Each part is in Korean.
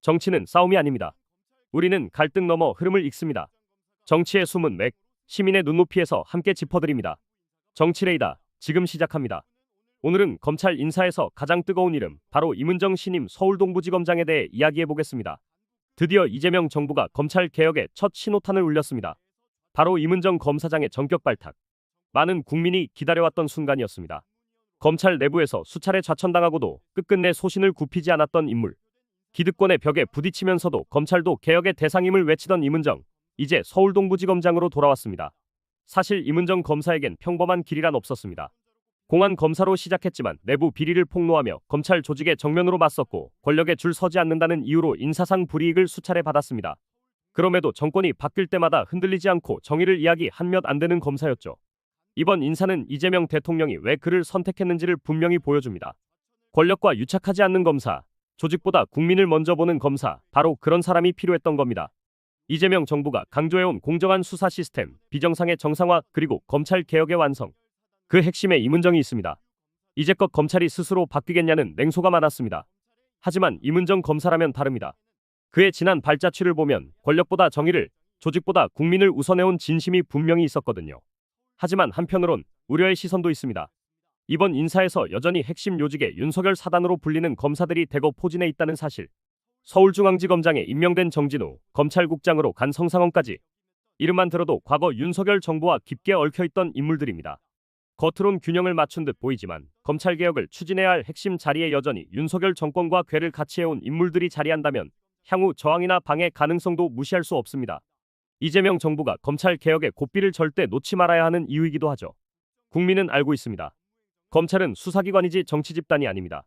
정치는 싸움이 아닙니다. 우리는 갈등 넘어 흐름을 읽습니다. 정치의 숨은 맥, 시민의 눈높이에서 함께 짚어드립니다. 정치레이다, 지금 시작합니다. 오늘은 검찰 인사에서 가장 뜨거운 이름, 바로 임은정 신임 서울동부지검장에 대해 이야기해보겠습니다. 드디어 이재명 정부가 검찰 개혁의 첫 신호탄을 울렸습니다. 바로 임은정 검사장의 전격 발탁. 많은 국민이 기다려왔던 순간이었습니다. 검찰 내부에서 수차례 좌천당하고도 끝끝내 소신을 굽히지 않았던 인물. 기득권의 벽에 부딪히면서도 검찰도 개혁의 대상임을 외치던 임은정, 이제 서울동부지검장으로 돌아왔습니다. 사실 임은정 검사에겐 평범한 길이란 없었습니다. 공안 검사로 시작했지만 내부 비리를 폭로하며 검찰 조직에 정면으로 맞섰고 권력에 줄 서지 않는다는 이유로 인사상 불이익을 수차례 받았습니다. 그럼에도 정권이 바뀔 때마다 흔들리지 않고 정의를 이야기 한 몇 안 되는 검사였죠. 이번 인사는 이재명 대통령이 왜 그를 선택했는지를 분명히 보여줍니다. 권력과 유착하지 않는 검사, 조직보다 국민을 먼저 보는 검사, 바로 그런 사람이 필요했던 겁니다. 이재명 정부가 강조해온 공정한 수사 시스템, 비정상의 정상화, 그리고 검찰 개혁의 완성. 그 핵심에 임은정이 있습니다. 이제껏 검찰이 스스로 바뀌겠냐는 냉소가 많았습니다. 하지만 임은정 검사라면 다릅니다. 그의 지난 발자취를 보면 권력보다 정의를, 조직보다 국민을 우선해온 진심이 분명히 있었거든요. 하지만 한편으론 우려의 시선도 있습니다. 이번 인사에서 여전히 핵심 요직에 윤석열 사단으로 불리는 검사들이 대거 포진해 있다는 사실. 서울중앙지검장에 임명된 정진우, 검찰국장으로 간 성상원까지. 이름만 들어도 과거 윤석열 정부와 깊게 얽혀있던 인물들입니다. 겉으론 균형을 맞춘 듯 보이지만 검찰개혁을 추진해야 할 핵심 자리에 여전히 윤석열 정권과 궤를 같이 해온 인물들이 자리한다면 향후 저항이나 방해 가능성도 무시할 수 없습니다. 이재명 정부가 검찰개혁의 고삐를 절대 놓지 말아야 하는 이유이기도 하죠. 국민은 알고 있습니다. 검찰은 수사기관이지 정치집단이 아닙니다.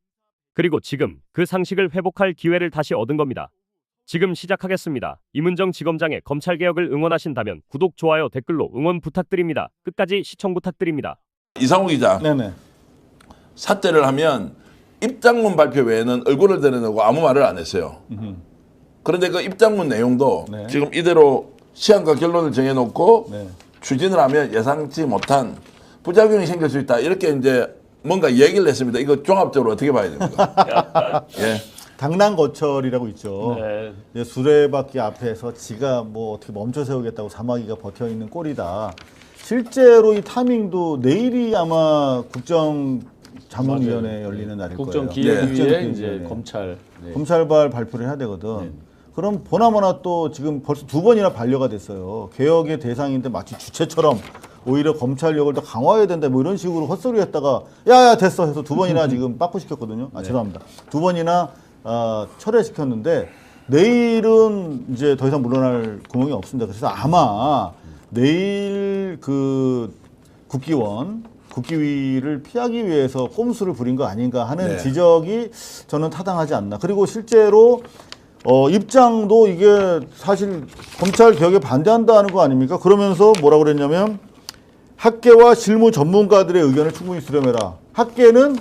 그리고 지금 그 상식을 회복할 기회를 다시 얻은 겁니다. 지금 시작하겠습니다. 임은정 지검장의 검찰개혁을 응원하신다면 구독, 좋아요, 댓글로 응원 부탁드립니다. 끝까지 시청 부탁드립니다. 이상우 기자, 네네. 사퇴를 하면 입장문 발표 외에는 얼굴을 드러내고 아무 말을 안 했어요. 그런데 그 입장문 내용도 네. 지금 이대로 시한과 결론을 정해놓고 네. 추진을 하면 예상치 못한 부작용이 생길 수 있다. 이렇게 이제 뭔가 얘기를 했습니다. 이거 종합적으로 어떻게 봐야 됩니까? 예. 당랑거철이라고 있죠. 네. 이제 수레바퀴 앞에서 지가 뭐 어떻게 멈춰 세우겠다고 사마귀가 버텨 있는 꼴이다. 실제로 이 타이밍도 내일이 아마 국정자문위원회 열리는 날일 거예요. 국정기획위에 네. 이제 검찰 검찰발 발표를 해야 되거든. 그럼 보나마나 또 지금 벌써 2번이나 반려가 됐어요. 개혁의 대상인데 마치 주체처럼 오히려 검찰력을 더 강화해야 된다 뭐 이런 식으로 헛소리 했다가 야야 됐어 해서 2번이나 지금 빠꾸시켰거든요. 죄송합니다. 2번이나 철회시켰는데 내일은 이제 더 이상 물러날 구멍이 없습니다. 그래서 아마 내일 그 국기위를 피하기 위해서 꼼수를 부린 거 아닌가 하는 네. 지적이 저는 타당하지 않나. 그리고 실제로 입장도 이게 사실 검찰 개혁에 반대한다는 거 아닙니까? 그러면서 뭐라고 그랬냐면 학계와 실무 전문가들의 의견을 충분히 수렴해라. 학계는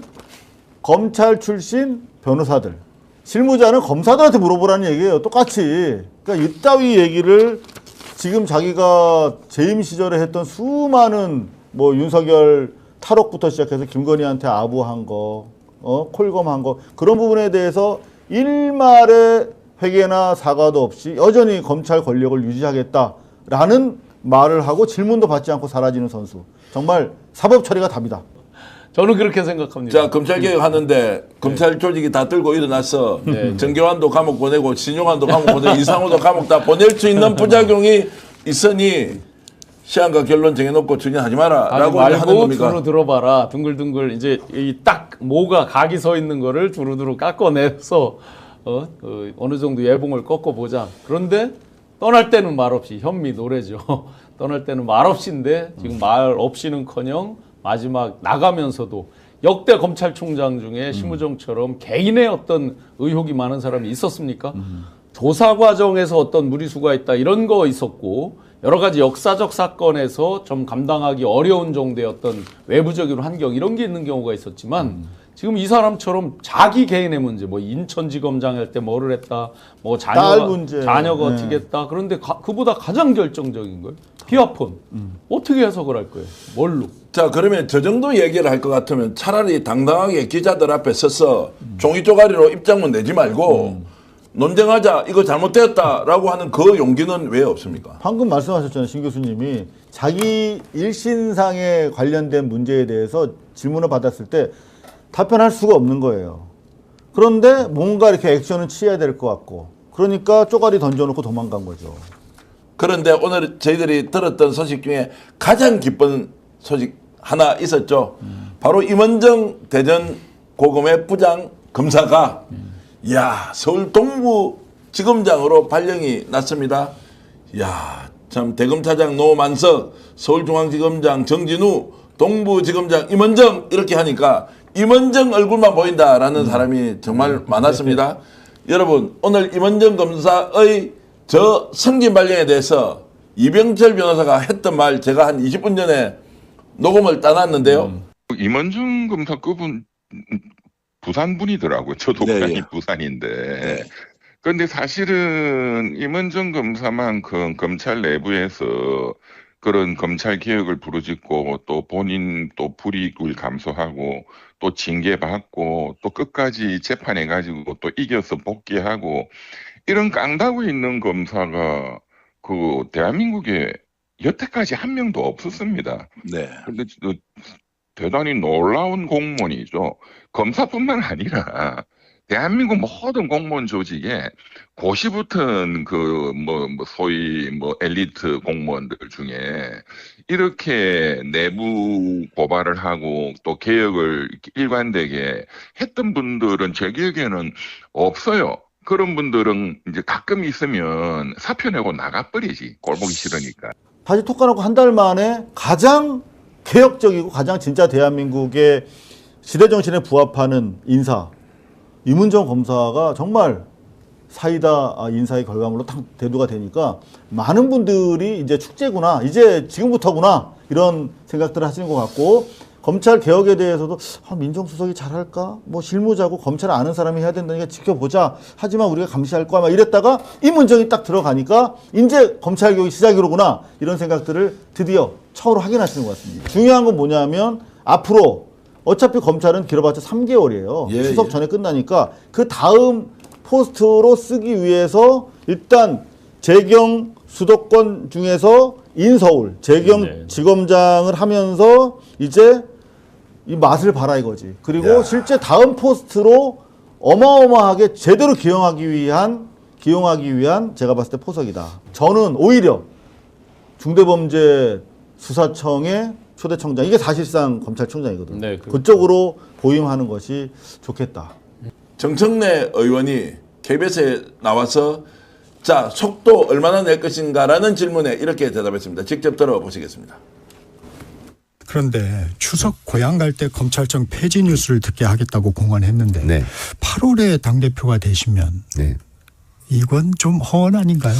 검찰 출신 변호사들, 실무자는 검사들한테 물어보라는 얘기예요. 똑같이. 그러니까 이따위 얘기를 지금 자기가 재임 시절에 했던 수많은 뭐 윤석열 탈옥부터 시작해서 김건희한테 아부한 거, 콜검한 거 그런 부분에 대해서 일말의 회개나 사과도 없이 여전히 검찰 권력을 유지하겠다라는 말을 하고 질문도 받지 않고 사라지는 선수. 정말 사법 처리가 답이다. 저는 그렇게 생각합니다. 자, 검찰개혁 하는데 검찰 조직이 다 들고 일어나서 정교환도 감옥 보내고 신용환도 감옥 보내고 이상호도 감옥 다 보낼 수 있는 부작용이 있으니 시한과 결론 정해놓고 추진하지 마라 라고 하는 말고 겁니까? 두루 들어봐라. 둥글둥글 이제 이 딱 모가 각이 서 있는 거를 두루두루 깎아내서 어느 정도 예봉을 꺾어보자. 그런데 떠날 때는 말없이 현미 노래죠. 떠날 때는 말없이인데 지금 말 없이는커녕 마지막 나가면서도 역대 검찰총장 중에 심우정처럼 개인의 어떤 의혹이 많은 사람이 있었습니까? 조사 과정에서 어떤 무리수가 있다 이런 거 있었고 여러 가지 역사적 사건에서 좀 감당하기 어려운 정도의 어떤 외부적인 환경 이런 게 있는 경우가 있었지만 지금 이 사람처럼 자기 개인의 문제, 뭐 인천지검장 할 때 뭐를 했다, 뭐 딸 문제. 자녀가 어떻게 했다. 그런데 그보다 가장 결정적인 걸 비아폰 어떻게 해석을 할 거예요? 뭘로? 자, 그러면 저 정도 얘기를 할 것 같으면 차라리 당당하게 기자들 앞에 서서 종이 쪼가리로 입장문 내지 말고 논쟁하자 이거 잘못되었다라고 하는 그 용기는 왜 없습니까? 방금 말씀하셨잖아요. 신 교수님이 자기 일신상에 관련된 문제에 대해서 질문을 받았을 때 답변할 수가 없는 거예요. 그런데 뭔가 이렇게 액션은 취해야 될 것 같고 그러니까 쪼가리 던져놓고 도망간 거죠. 그런데 오늘 저희들이 들었던 소식 중에 가장 기쁜 소식 하나 있었죠. 바로 임원정 대전고검의 부장 검사가 서울 동부지검장으로 발령이 났습니다. 참 대검차장 노만석, 서울중앙지검장 정진우, 동부지검장 임원정 이렇게 하니까 임원정 얼굴만 보인다라는 사람이 정말 많았습니다. 여러분 오늘 임원정 검사의 저 승진 발령에 대해서 이병철 변호사가 했던 말 제가 한 20분 전에 녹음을 따놨는데요. 임원중 검사급은 부산 분이더라고요. 저도 네, 고향이 예. 부산인데. 그런데 사실은 임원중 검사만큼 검찰 내부에서 그런 검찰 개혁을 부르짖고 또 본인 또 불이익을 감수하고 또 징계받고 또 끝까지 재판해가지고 또 이겨서 복귀하고 이런 깡다구 있는 검사가 그 대한민국에 여태까지 한 명도 없었습니다. 네. 근데 대단히 놀라운 공무원이죠. 검사뿐만 아니라 대한민국 모든 공무원 조직에 고시 붙은 소위 엘리트 공무원들 중에 이렇게 내부 고발을 하고 또 개혁을 일관되게 했던 분들은 제 기억에는 없어요. 그런 분들은 이제 가끔 있으면 사표 내고 나가버리지. 꼴보기 싫으니까. 다시 톡 까놓고 한 달 만에 가장 개혁적이고 가장 진짜 대한민국의 시대정신에 부합하는 인사 임은정 검사가 정말 사이다 인사의 결과물로 딱 대두가 되니까 많은 분들이 이제 축제구나 이제 지금부터구나 이런 생각들을 하시는 것 같고 검찰 개혁에 대해서도 민정수석이 잘할까 뭐 실무자고 검찰 아는 사람이 해야 된다니까 지켜보자 하지만 우리가 감시할 거야 막 이랬다가 임은정이 딱 들어가니까 이제 검찰 개혁이 시작이로구나 이런 생각들을 드디어 처음으로 확인하시는 것 같습니다. 중요한 건 뭐냐면 앞으로 어차피 검찰은 길어봤자 3개월이에요. 추석 전에 끝나니까 그 다음 포스트로 쓰기 위해서 일단 재경 수도권 중에서 인서울 재경 지검장을 하면서 이제 이 맛을 봐라 이거지. 그리고 실제 다음 포스트로 어마어마하게 제대로 기용하기 위한 제가 봤을 때 포석이다. 저는 오히려 중대범죄수사청의 초대청장 이게 사실상 검찰총장이거든요. 네, 그쪽으로 보임하는 것이 좋겠다. 정청래 의원이 KBS에 나와서 자 속도 얼마나 낼 것인가라는 질문에 이렇게 대답했습니다. 직접 들어보시겠습니다. 그런데 추석 고향 갈 때 검찰청 폐지 뉴스를 듣게 하겠다고 공언했는데 네. 8월에 당대표가 되시면 네. 이건 좀 허언 아닌가요?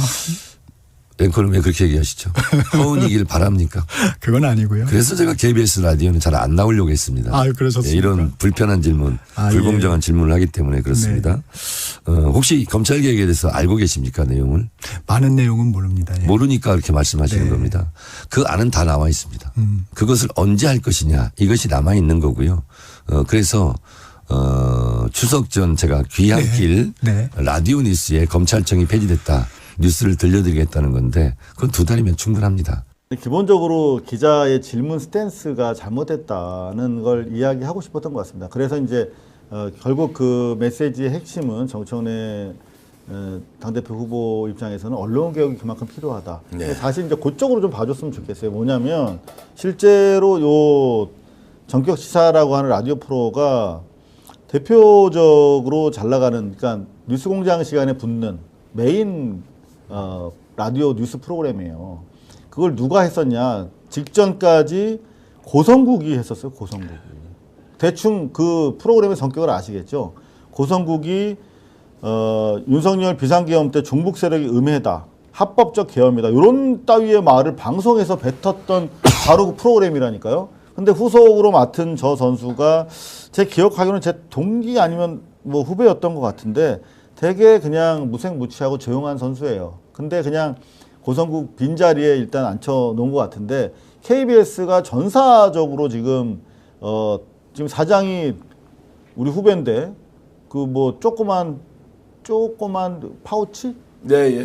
앵커는 왜 그렇게 얘기하시죠? 허운이길 바랍니까? 그건 아니고요. 그래서 제가 KBS 라디오는 잘 안 나오려고 했습니다. 그러셨습니까? 네, 이런 불편한 질문, 불공정한 질문을 하기 때문에 그렇습니다. 혹시 검찰개혁에 대해서 알고 계십니까? 내용을? 많은 내용은 모릅니다. 예. 모르니까 그렇게 말씀하시는 겁니다. 그 안은 다 나와 있습니다. 그것을 언제 할 것이냐 이것이 남아 있는 거고요. 그래서 추석 전 제가 귀향길 라디오 뉴스에 검찰청이 폐지됐다. 뉴스를 들려드리겠다는 건데 그건 2달이면 충분합니다. 기본적으로 기자의 질문 스탠스가 잘못됐다는 걸 이야기하고 싶었던 것 같습니다. 그래서 이제 결국 그 메시지의 핵심은 정청래 당대표 후보 입장에서는 언론 개혁이 그만큼 필요하다. 네. 사실 이제 그쪽으로 좀 봐줬으면 좋겠어요. 뭐냐면 실제로 요 전격 시사라고 하는 라디오 프로가 대표적으로 잘 나가는 그러니까 뉴스공장 시간에 붙는 메인 라디오 뉴스 프로그램이에요. 그걸 누가 했었냐? 직전까지 고성국이 했었어요. 고성국이. 대충 그 프로그램의 성격을 아시겠죠? 고성국이 윤석열 비상계엄 때 종북 세력이 음해다. 합법적 계엄이다. 이런 따위의 말을 방송에서 뱉었던 바로 그 프로그램이라니까요. 근데 후속으로 맡은 저 선수가 제 기억하기로는 제 동기 아니면 뭐 후배였던 것 같은데 되게 그냥 무색무취하고 조용한 선수예요. 근데 그냥 고성국 빈자리에 일단 앉혀놓은 것 같은데 KBS가 전사적으로 지금 지금 사장이 우리 후배인데 그 뭐 조그만 조그만 파우치? 네, 예.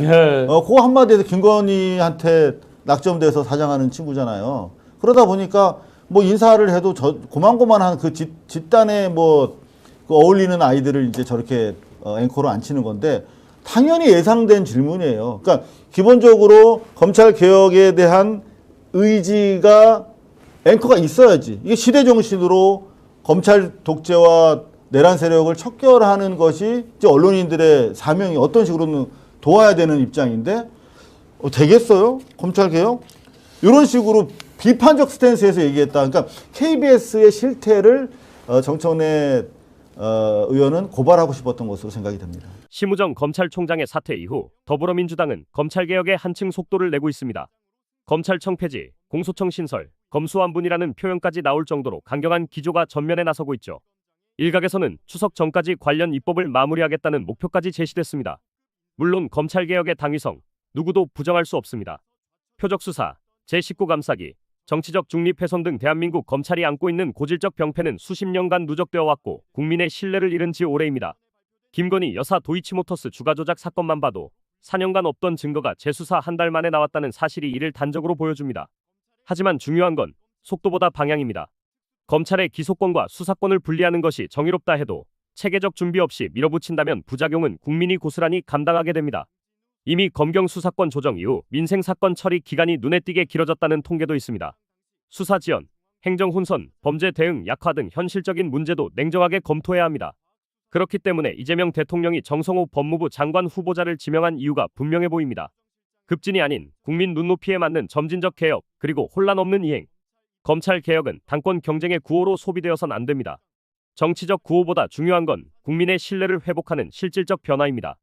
그 한마디에서 김건희한테 낙점돼서 사장하는 친구잖아요. 그러다 보니까 뭐 인사를 해도 고만고만한 그 집단에 뭐 그 어울리는 아이들을 이제 저렇게 앵커로 앉히는 건데 당연히 예상된 질문이에요. 그러니까 기본적으로 검찰 개혁에 대한 의지가 앵커가 있어야지. 이게 시대 정신으로 검찰 독재와 내란 세력을 척결하는 것이 이제 언론인들의 사명이 어떤 식으로는 도와야 되는 입장인데 되겠어요? 검찰 개혁? 이런 식으로 비판적 스탠스에서 얘기했다. 그러니까 KBS의 실태를 정청래 의원은 고발하고 싶었던 것으로 생각이 됩니다. 심우정 검찰총장의 사퇴 이후 더불어민주당은 검찰개혁에 한층 속도를 내고 있습니다. 검찰청 폐지, 공소청 신설, 검수완분이라는 표현까지 나올 정도로 강경한 기조가 전면에 나서고 있죠. 일각에서는 추석 전까지 관련 입법을 마무리하겠다는 목표까지 제시됐습니다. 물론 검찰개혁의 당위성, 누구도 부정할 수 없습니다. 표적수사, 제19감사기, 정치적 중립 훼손 등 대한민국 검찰이 안고 있는 고질적 병폐는 수십 년간 누적되어 왔고 국민의 신뢰를 잃은 지 오래입니다. 김건희 여사 도이치모터스 주가 조작 사건만 봐도 4년간 없던 증거가 재수사 한 달 만에 나왔다는 사실이 이를 단적으로 보여줍니다. 하지만 중요한 건 속도보다 방향입니다. 검찰의 기소권과 수사권을 분리하는 것이 정의롭다 해도 체계적 준비 없이 밀어붙인다면 부작용은 국민이 고스란히 감당하게 됩니다. 이미 검경 수사권 조정 이후 민생사건 처리 기간이 눈에 띄게 길어졌다는 통계도 있습니다. 수사 지연, 행정 혼선, 범죄 대응 약화 등 현실적인 문제도 냉정하게 검토해야 합니다. 그렇기 때문에 이재명 대통령이 정성호 법무부 장관 후보자를 지명한 이유가 분명해 보입니다. 급진이 아닌 국민 눈높이에 맞는 점진적 개혁, 그리고 혼란 없는 이행. 검찰 개혁은 당권 경쟁의 구호로 소비되어선 안 됩니다. 정치적 구호보다 중요한 건 국민의 신뢰를 회복하는 실질적 변화입니다.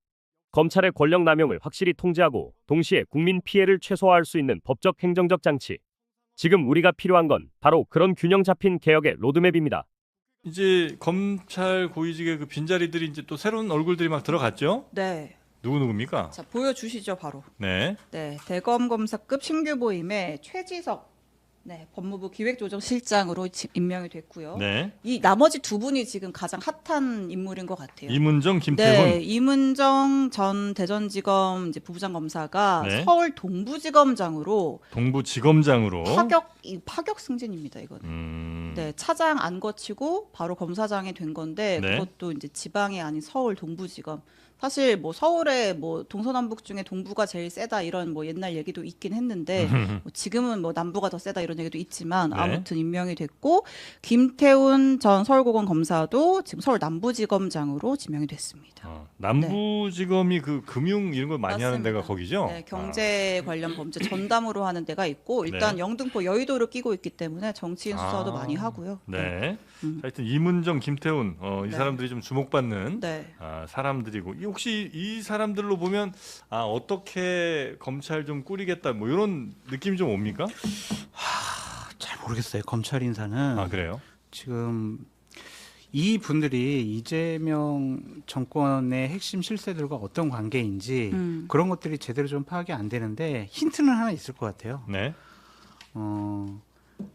검찰의 권력 남용을 확실히 통제하고 동시에 국민 피해를 최소화할 수 있는 법적 행정적 장치. 지금 우리가 필요한 건 바로 그런 균형 잡힌 개혁의 로드맵입니다. 이제 검찰 고위직의 그 빈자리들이 이제 또 새로운 얼굴들이 막 들어갔죠? 네. 누구입니까? 자, 보여주시죠, 바로. 네. 네, 대검검사급 신규 보임에 최지석 법무부 기획조정실장으로 임명이 됐고요. 네. 이 나머지 두 분이 지금 가장 핫한 인물인 것 같아요. 이문정, 김태훈. 네, 이문정 전 대전지검 이제 부부장 검사가 네. 서울 동부지검장으로 동부지검장으로. 파격 승진입니다, 이거는. 네, 차장 안 거치고 바로 검사장이 된 건데 네. 그것도 이제 지방이 아닌 서울 동부지검. 사실 뭐 서울에 뭐 동서남북 중에 동부가 제일 세다 이런 뭐 옛날 얘기도 있긴 했는데 뭐 지금은 뭐 남부가 더 세다 이런 얘기도 있지만 네. 아무튼 임명이 됐고 김태훈 전 서울고검 검사도 지금 서울 남부지검장으로 지명이 됐습니다. 남부지검이 그 금융 이런 걸 많이 하는 맞습니다. 데가 거기죠? 네, 경제 관련 범죄 전담으로 하는 데가 있고 일단 네. 영등포 여의도를 끼고 있기 때문에 정치인 수사도 많이 하고요. 네. 하여튼 이문정, 김태훈 이 네. 사람들이 좀 주목받는 네. 사람들이고 혹시 이 사람들로 보면 어떻게 검찰 좀 꾸리겠다 뭐 이런 느낌이 좀 옵니까? 잘 모르겠어요. 검찰 인사는 아 그래요? 지금 이 분들이 이재명 정권의 핵심 실세들과 어떤 관계인지 그런 것들이 제대로 좀 파악이 안 되는데 힌트는 하나 있을 것 같아요. 네.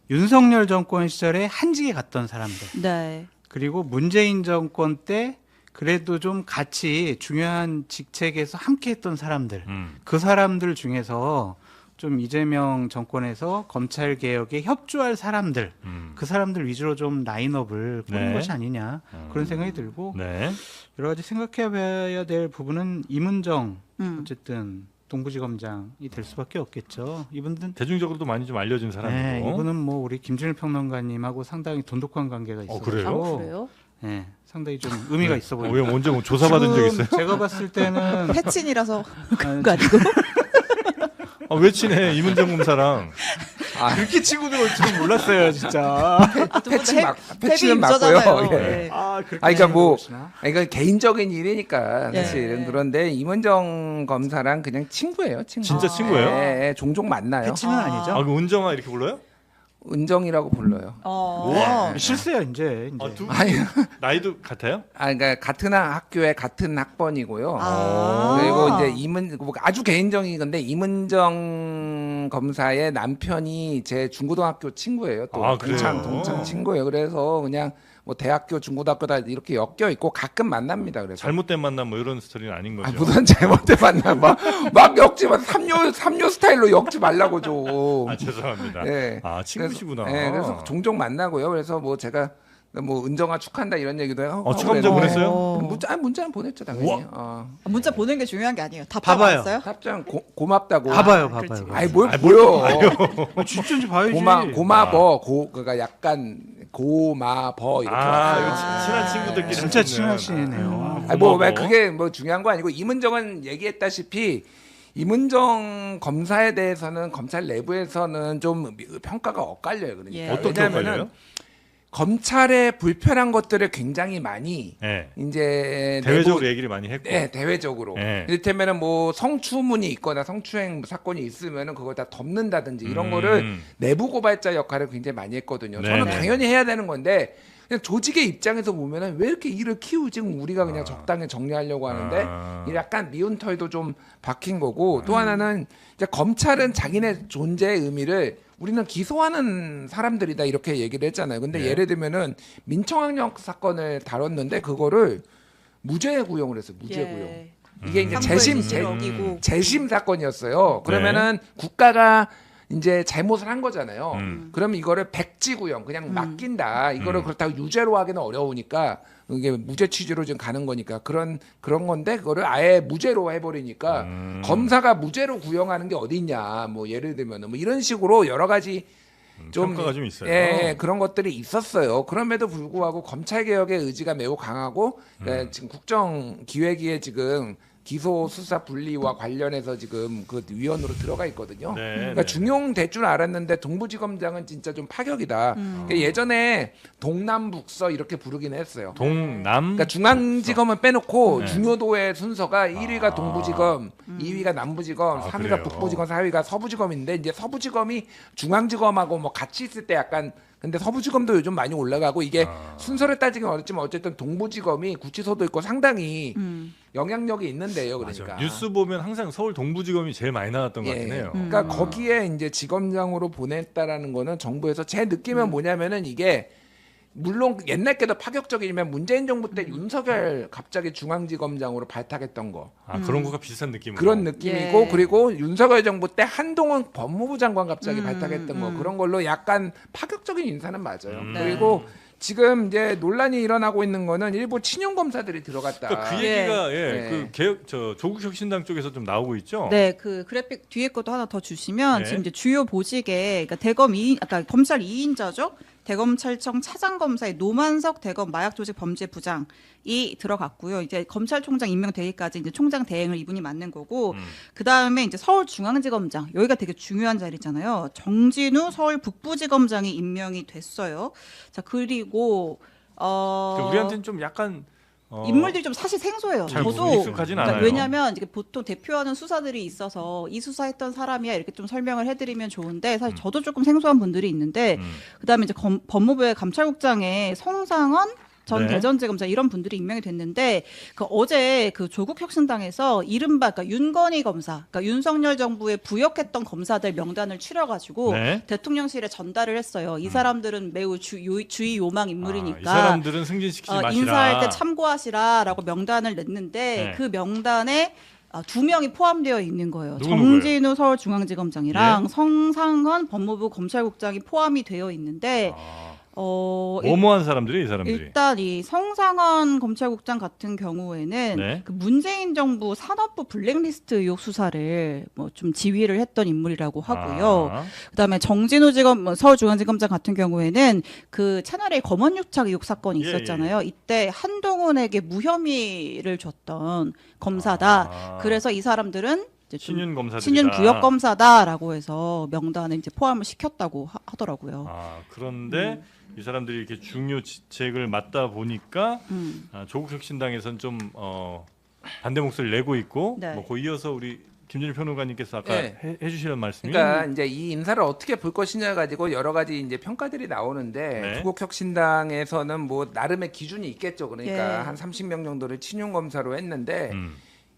윤석열 정권 시절에 한직에 갔던 사람들, 네. 그리고 문재인 정권 때 그래도 좀 같이 중요한 직책에서 함께했던 사람들, 그 사람들 중에서 좀 이재명 정권에서 검찰 개혁에 협조할 사람들, 그 사람들 위주로 좀 라인업을 꾸는 네. 것이 아니냐 그런 생각이 들고 네. 여러 가지 생각해봐야 될 부분은 이문정 어쨌든 동부지검장이 될 수밖에 없겠죠. 이분들은 대중적으로도 많이 좀 알려진 사람이고. 네, 이분은 뭐 우리 김준일 평론가님하고 상당히 돈독한 관계가 있어서 그래요? 그래요? 네, 상당히 좀 의미가 있어 왜 보입니다. 언제 뭐 조사받은 적 있어요? 제가 봤을 때는 패친이라서 그런 거 아니고. 왜 친해 이문정 검사랑? 그렇게 치고 들어올 줄은 몰랐어요, 진짜. 패치는 맞고요. 예. 네. 그러니까 뭐, 그러시나? 이건 개인적인 일이니까 예. 사실은 그런데 이문정 검사랑 그냥 친구예요, 친구. 진짜 친구예요? 예, 종종 만나요. 패치는 아니죠. 그 은정아 이렇게 불러요? 은정이라고 불러요. 실수요, 이제. 두 분 아니, 나이도 같아요? 그러니까 같은 학교에 같은 학번이고요. 아. 그리고 이제 아주 개인적인 건데 이문정 검사의 남편이 제 중고등학교 친구예요. 또 아, 그래요? 동창 친구예요. 그래서 그냥 뭐 대학교, 중고등학교 다 이렇게 엮여 있고 가끔 만납니다. 그래서 잘못된 만남 뭐 이런 스토리는 아닌 거죠. 무슨 잘못된 만남 막 엮지 마. 삼류 스타일로 엮지 말라고 좀. 아, 죄송합니다. 네. 아, 친구시구나. 그래서 종종 만나고요. 그래서 뭐 제가 뭐 은정아 축한다 이런 얘기도 해요. 축하 문자 보냈어요? 문자는 보냈죠 당연히. 문자 보낸 게 중요한 게 아니에요. 답장 봐봐요. 왔어요? 답장 고맙다고. 봐봐요. 아이 뭘 보여? 진짜인지 봐야지. 고마버 그가 약간 고마버 이렇게 왔어요. 이거 친한 친구들끼리 진짜 친하시네요. 왜 그게 뭐 중요한 거 아니고 이문정은 얘기했다시피 이문정 검사에 대해서는 검찰 내부에서는 좀 평가가 엇갈려요. 그러니까 예. 어떻게 엇갈려요? 검찰의 불편한 것들을 굉장히 많이 네. 이제 대외적으로 얘기를 많이 했고. 네, 대외적으로. 네. 이를테면은 뭐 성추문이 있거나 성추행 사건이 있으면은 그걸 다 덮는다든지 이런 거를 내부 고발자 역할을 굉장히 많이 했거든요. 저는 네네. 당연히 해야 되는 건데 그냥 조직의 입장에서 보면은 왜 이렇게 일을 키우지? 우리가 그냥 적당히 정리하려고 하는데 약간 미운 털도 좀 박힌 거고 또 하나는 이제 검찰은 자기네 존재의 의미를 우리는 기소하는 사람들이다 이렇게 얘기를 했잖아요. 근데 예를 들면은 민청학력 사건을 다뤘는데 그거를 무죄 구형을 했어요. 무죄 구형. 이게 이제 재심 사건이었어요. 그러면은 국가가 이제 잘못을 한 거잖아요. 그러면 이거를 백지 구형 그냥 맡긴다. 이거를 그렇다고 유죄로 하기는 어려우니까 이게 무죄 취지로 지금 가는 거니까 그런 건데 그거를 아예 무죄로 해버리니까 검사가 무죄로 구형하는 게 어디 있냐. 뭐 예를 들면은 뭐 이런 식으로 여러 가지 좀 평가가 좀 있어요. 예, 그런 것들이 있었어요. 그럼에도 불구하고 검찰 개혁의 의지가 매우 강하고 지금 국정기획위에 지금 기소 수사 분리와 관련해서 지금 그 위원으로 들어가 있거든요. 네, 그러니까 중용될 줄 알았는데 동부지검장은 진짜 좀 파격이다. 그러니까 예전에 동남북서 이렇게 부르긴 했어요. 그러니까 중앙지검은 빼놓고 중요도의 순서가 1위가 동부지검, 2위가 남부지검, 3위가 그래요? 북부지검, 4위가 서부지검인데 이제 서부지검이 중앙지검하고 뭐 같이 있을 때 약간 근데 서부지검도 요즘 많이 올라가고 이게 순서를 따지긴 어렵지만 어쨌든 동부지검이 구치소도 있고 상당히 영향력이 있는데요. 그러니까 맞아. 뉴스 보면 항상 서울 동부지검이 제일 많이 나왔던 것 같긴 해요. 그러니까 거기에 이제 지검장으로 보냈다라는 거는 정부에서 제 느낌은 뭐냐면은 이게 물론 옛날 게도 파격적이지만 문재인 정부 때 윤석열 갑자기 중앙지검장으로 발탁했던 거. 그런 거가 비슷한 느낌으로. 그런 느낌이고 그리고 윤석열 정부 때 한동훈 법무부 장관 갑자기 발탁했던 거 그런 걸로 약간 파격적인 인사는 맞아요. 그리고 지금 이제 논란이 일어나고 있는 거는 일부 친윤 검사들이 들어갔다. 그러니까 그 얘기가 그 개혁 조국혁신당 쪽에서 좀 나오고 있죠. 네, 그 그래픽 뒤에 것도 하나 더 주시면 네. 지금 이제 주요 보직에 그러니까 아까 검찰 2인자죠. 대검찰청 차장검사의 노만석 대검 마약조직범죄부장이 들어갔고요. 이제 검찰총장 임명되기까지 이제 총장 대행을 이분이 맡는 거고, 그 다음에 이제 서울중앙지검장 여기가 되게 중요한 자리잖아요. 정진우 서울 북부지검장이 임명이 됐어요. 자 그리고 우리한테는 좀 약간 인물들이 좀 사실 생소해요. 잘 저도 익숙하진 않아요. 왜냐하면 이게 보통 대표하는 수사들이 있어서 이 수사했던 사람이야 이렇게 좀 설명을 해드리면 좋은데 사실 저도 조금 생소한 분들이 있는데 그다음에 이제 법무부의 감찰국장에 성상원 전 네. 대전지검장 이런 분들이 임명이 됐는데 그 어제 그 조국혁신당에서 이른바 그러니까 윤건희 검사, 그러니까 윤석열 정부에 부역했던 검사들 명단을 추려가지고 네. 대통령실에 전달을 했어요. 이 사람들은 매우 주의 요망 인물이니까 이 사람들은 승진시키지 마시라. 인사할 때 참고하시라라고 명단을 냈는데 네. 그 명단에 2명이 포함되어 있는 거예요. 누구예요? 정진우 서울중앙지검장이랑 예? 성상헌 법무부 검찰국장이 포함이 되어 있는데 뭐뭐한 사람들이 이 사람들이. 일단 이 성상헌 검찰국장 같은 경우에는 네. 그 문재인 정부 산업부 블랙리스트 의혹 수사를 뭐 좀 지휘를 했던 인물이라고 하고요. 그다음에 정진우 서울중앙지검장 같은 경우에는 그 채널A 검언유착 의혹 사건이 있었잖아요. 이때 한동훈에게 무혐의를 줬던 검사다. 그래서 이 사람들은 이제 친윤 검사들이다. 친윤 부역 검사다라고 해서 명단에 이제 포함을 시켰다고 하더라고요. 그런데 이 사람들이 이렇게 중요 직책을 맡다 보니까 조국혁신당에서는 좀 반대 목소리를 내고 있고 네. 뭐 이어서 우리 김준일 평론가님께서 아까 해주시는 말씀이 그러니까 이제 이 인사를 어떻게 볼 것이냐 가지고 여러 가지 이제 평가들이 나오는데 네. 조국혁신당에서는 뭐 나름의 기준이 있겠죠. 그러니까 예. 한 30명 정도를 친윤 검사로 했는데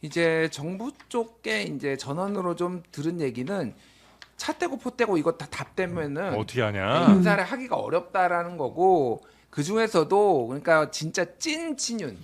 이제 정부 쪽에 이제 전원으로 좀 들은 얘기는 차 떼고 포 떼고 이거 다 답되면은 어떻게 하냐? 인사를 하기가 어렵다라는 거고 그 중에서도 그러니까 진짜 찐 친윤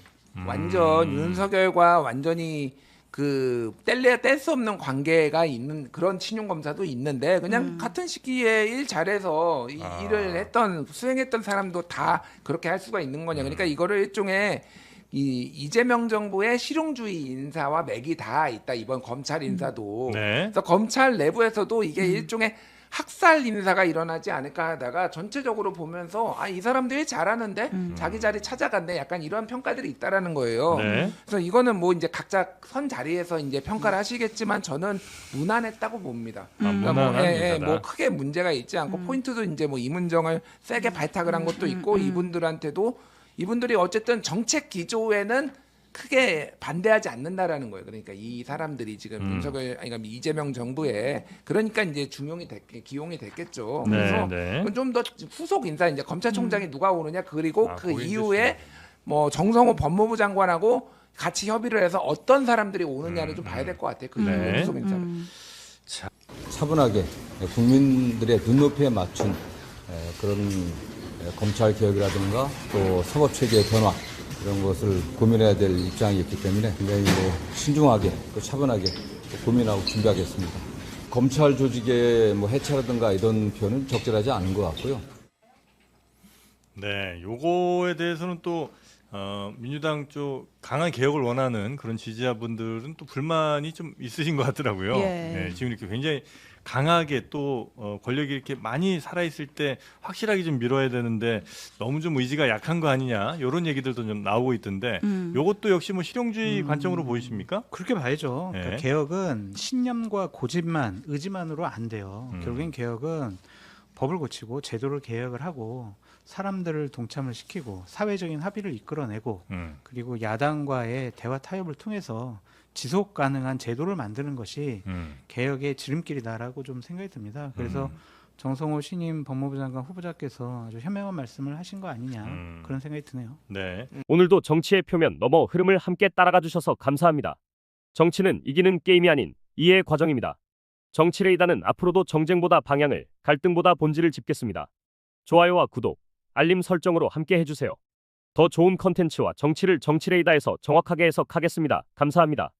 완전 윤석열과 완전히 그 뗄 수 없는 관계가 있는 그런 친윤 검사도 있는데 그냥 같은 시기에 일 잘해서 일을 했던 수행했던 사람도 다 그렇게 할 수가 있는 거냐. 그러니까 이거를 일종의 이재명 정부의 실용주의 인사와 맥이 다 있다. 이번 검찰 인사도. 네. 그래서 검찰 내부에서도 이게 일종의 학살 인사가 일어나지 않을까 하다가 전체적으로 보면서 이 사람들이 잘하는데 자기 자리 찾아간대. 약간 이런 평가들이 있다라는 거예요. 네. 그래서 이거는 뭐 이제 각자 선 자리에서 이제 평가를 하시겠지만 저는 무난했다고 봅니다. 그러니까 무난한 뭐 크게 문제가 있지 않고 포인트도 이제 뭐 이문정을 세게 발탁을 한 것도 있고 이분들이 어쨌든 정책 기조에는 크게 반대하지 않는다라는 거예요. 그러니까 이 사람들이 지금 윤석열 아니 그러니까 이재명 정부에 그러니까 이제 기용이 됐겠죠. 그래서 좀 더 후속 인사 이제 검찰총장이 누가 오느냐 그리고 그 이후에 뭐 정성호 법무부 장관하고 같이 협의를 해서 어떤 사람들이 오느냐를 좀 봐야 될 것 같아요. 그 이후에 후속 인사를. 차분하게 국민들의 눈높이에 맞춘 그런 검찰 개혁이라든가 또 사법 체계의 변화 이런 것을 고민해야 될 입장이었기 때문에 굉장히 신중하게 또 차분하게 또 고민하고 준비하겠습니다. 검찰 조직의 해체라든가 이런 표현은 적절하지 않은 것 같고요. 네, 요거에 대해서는 또 민주당 쪽 강한 개혁을 원하는 그런 지지자분들은 또 불만이 좀 있으신 것 같더라고요. 예. 네, 지금 이렇게 굉장히 강하게 또 권력이 이렇게 많이 살아있을 때 확실하게 좀 밀어야 되는데 너무 좀 의지가 약한 거 아니냐 이런 얘기들도 좀 나오고 있던데 요것도 역시 뭐 실용주의 관점으로 보이십니까? 그렇게 봐야죠. 네. 그러니까 개혁은 신념과 고집만 의지만으로 안 돼요. 결국엔 개혁은 법을 고치고 제도를 개혁을 하고 사람들을 동참을 시키고 사회적인 합의를 이끌어내고 그리고 야당과의 대화 타협을 통해서 지속 가능한 제도를 만드는 것이 개혁의 지름길이다라고 좀 생각이 듭니다. 그래서 정성호 신임 법무부 장관 후보자께서 아주 현명한 말씀을 하신 거 아니냐 그런 생각이 드네요. 네. 오늘도 정치의 표면 넘어 흐름을 함께 따라가 주셔서 감사합니다. 정치는 이기는 게임이 아닌 이해의 과정입니다. 정치레이더는 앞으로도 정쟁보다 방향을, 갈등보다 본질을 짚겠습니다. 좋아요와 구독, 알림 설정으로 함께 해주세요. 더 좋은 컨텐츠와 정치를 정치레이더에서 정확하게 해석하겠습니다. 감사합니다.